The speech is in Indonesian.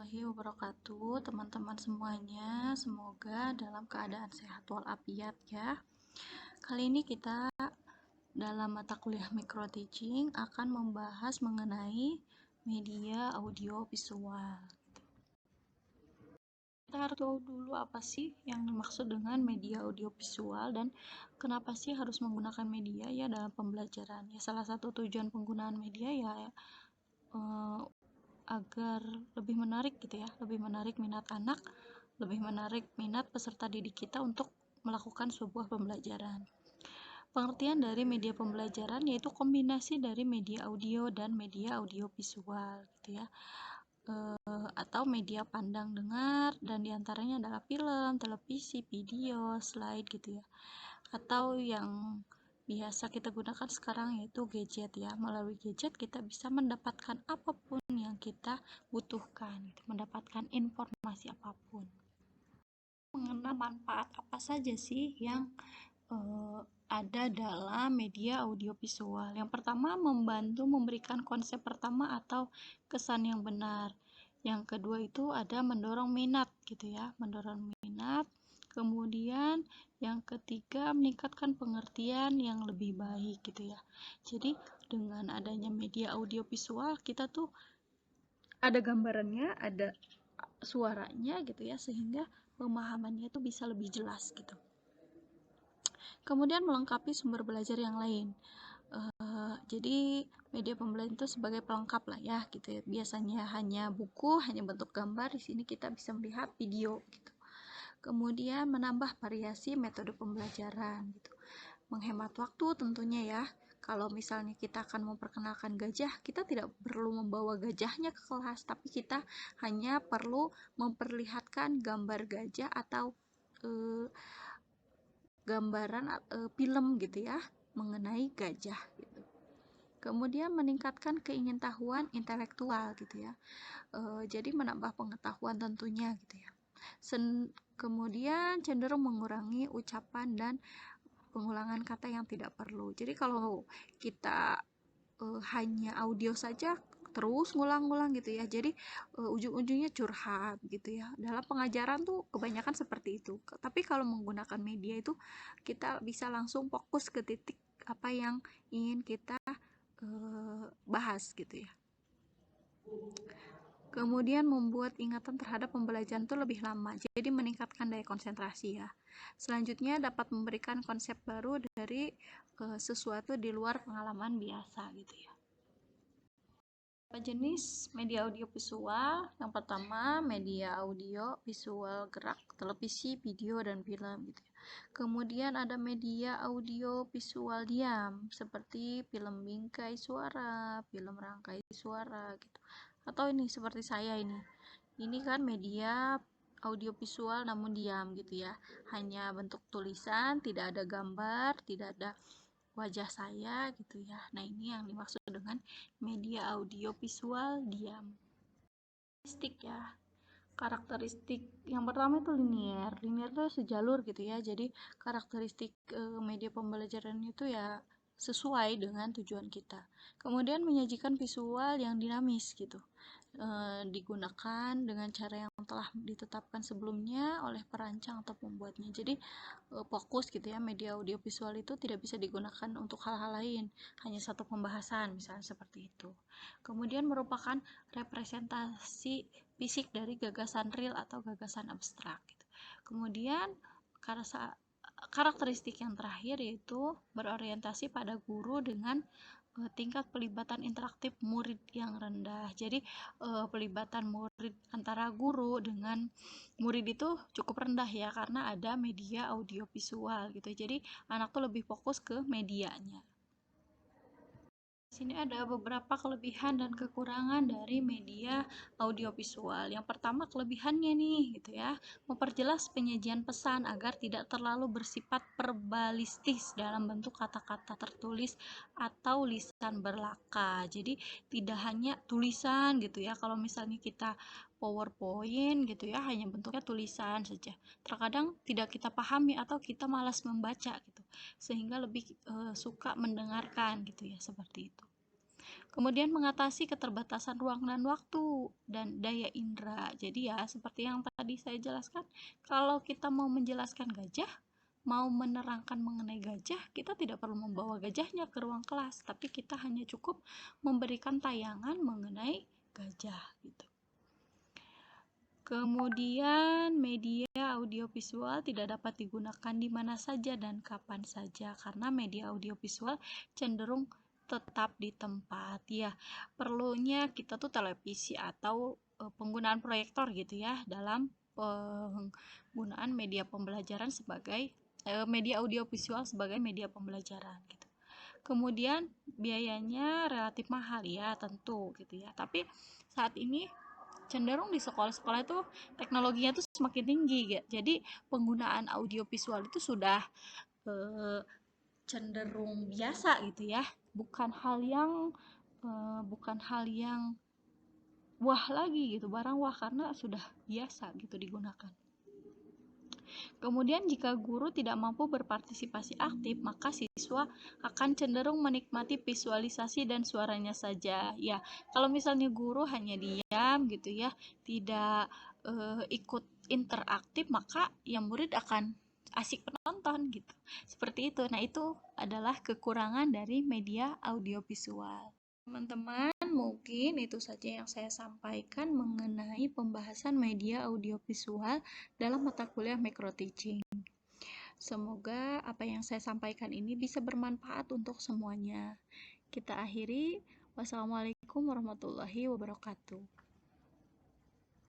warahmatullahi wabarakatuh, teman-teman semuanya. Semoga dalam keadaan sehat walafiat ya. Kali ini kita dalam mata kuliah micro teaching akan membahas mengenai media audio visual. Kita harus tahu dulu apa sih yang dimaksud dengan media audio visual dan kenapa sih harus menggunakan media ya dalam pembelajaran. Ya, salah satu tujuan penggunaan media ya agar lebih menarik gitu ya, lebih menarik minat anak, lebih menarik minat peserta didik kita untuk melakukan sebuah pembelajaran. Pengertian dari media pembelajaran yaitu kombinasi dari media audio dan media audio visual gitu ya, atau media pandang dengar, dan diantaranya adalah film, televisi, video, slide gitu ya, atau yang biasa kita gunakan sekarang yaitu gadget ya. Melalui gadget kita bisa mendapatkan apapun yang kita butuhkan, mendapatkan informasi apapun. Mengenal manfaat apa saja sih yang ada dalam media audiovisual. Yang pertama, membantu memberikan konsep pertama atau kesan yang benar. Yang kedua itu ada mendorong minat gitu ya, mendorong minat. Kemudian yang ketiga, meningkatkan pengertian yang lebih baik gitu ya. Jadi dengan adanya media audiovisual kita tuh ada gambarannya, ada suaranya gitu ya, sehingga pemahamannya itu bisa lebih jelas gitu. Kemudian melengkapi sumber belajar yang lain. Jadi media pembelajaran itu sebagai pelengkap lah ya gitu ya. Biasanya hanya buku, hanya bentuk gambar, di sini kita bisa melihat video gitu. Kemudian menambah variasi metode pembelajaran gitu. Menghemat waktu tentunya ya. Kalau misalnya kita akan memperkenalkan gajah, kita tidak perlu membawa gajahnya ke kelas, tapi kita hanya perlu memperlihatkan gambar gajah atau gambaran film gitu ya mengenai gajah gitu. Kemudian meningkatkan keingintahuan intelektual gitu ya. Jadi menambah pengetahuan tentunya gitu ya. Kemudian cenderung mengurangi ucapan dan pengulangan kata yang tidak perlu. Jadi kalau kita hanya audio saja terus ngulang-ngulang gitu ya, jadi ujung-ujungnya curhat gitu ya. Dalam pengajaran tuh kebanyakan seperti itu, tapi kalau menggunakan media itu kita bisa langsung fokus ke titik apa yang ingin kita bahas gitu ya. Kemudian membuat ingatan terhadap pembelajaran itu lebih lama, jadi meningkatkan daya konsentrasi ya. Selanjutnya dapat memberikan konsep baru dari sesuatu di luar pengalaman biasa gitu ya. Jenis media audio visual. Yang pertama, media audio visual gerak, televisi, video, dan film gitu ya. Kemudian ada media audio visual diam seperti film bingkai suara, film rangkai suara gitu. Atau ini seperti saya ini. Ini kan media audio visual namun diam gitu ya. Hanya bentuk tulisan, tidak ada gambar, tidak ada wajah saya gitu ya. Nah, ini yang dimaksud dengan media audio visual diam. Karakteristik ya. Karakteristik yang pertama itu linear. Linear itu sejalur gitu ya. Jadi karakteristik media pembelajaran itu ya sesuai dengan tujuan kita. Kemudian menyajikan visual yang dinamis gitu. Digunakan dengan cara yang telah ditetapkan sebelumnya oleh perancang atau pembuatnya. Jadi fokus gitu ya, media audiovisual itu tidak bisa digunakan untuk hal-hal lain, hanya satu pembahasan misalnya seperti itu. Kemudian merupakan representasi fisik dari gagasan real atau gagasan abstrak gitu. Kemudian karakteristik yang terakhir yaitu berorientasi pada guru dengan tingkat pelibatan interaktif murid yang rendah. Jadi pelibatan murid antara guru dengan murid itu cukup rendah ya, karena ada media audiovisual gitu. Jadi anak tuh lebih fokus ke medianya. Sini ada beberapa kelebihan dan kekurangan dari media audiovisual. Yang pertama kelebihannya nih gitu ya, memperjelas penyajian pesan agar tidak terlalu bersifat verbalistis dalam bentuk kata-kata tertulis atau lisan berlaka. Jadi tidak hanya tulisan gitu ya. Kalau misalnya kita PowerPoint gitu ya, hanya bentuknya tulisan saja. Terkadang tidak kita pahami atau kita malas membaca gitu. Sehingga lebih suka mendengarkan gitu ya, seperti itu. Kemudian mengatasi keterbatasan ruang dan waktu dan daya indera. Jadi ya seperti yang tadi saya jelaskan, kalau kita mau menjelaskan gajah, mau menerangkan mengenai gajah, kita tidak perlu membawa gajahnya ke ruang kelas, tapi kita hanya cukup memberikan tayangan mengenai gajah gitu. Kemudian media audiovisual tidak dapat digunakan di mana saja dan kapan saja karena media audiovisual cenderung tetap di tempat. Ya, perlunya kita tuh televisi atau penggunaan proyektor gitu ya dalam penggunaan media pembelajaran sebagai media audiovisual sebagai media pembelajaran gitu. Kemudian biayanya relatif mahal ya tentu gitu ya. Tapi saat ini cenderung di sekolah-sekolah itu teknologinya tuh semakin tinggi ya. Jadi penggunaan audiovisual itu sudah cenderung biasa gitu ya. Bukan hal yang wah lagi gitu, barang wah karena sudah biasa gitu digunakan. Kemudian jika guru tidak mampu berpartisipasi aktif, maka siswa akan cenderung menikmati visualisasi dan suaranya saja. Ya, kalau misalnya guru hanya diam gitu ya, tidak ikut interaktif, maka yang murid akan asik penonton gitu. Seperti itu. Nah, itu adalah kekurangan dari media audiovisual. Teman-teman, mungkin itu saja yang saya sampaikan mengenai pembahasan media audiovisual dalam mata kuliah micro teaching. Semoga apa yang saya sampaikan ini bisa bermanfaat untuk semuanya. Kita akhiri. Wassalamualaikum warahmatullahi wabarakatuh.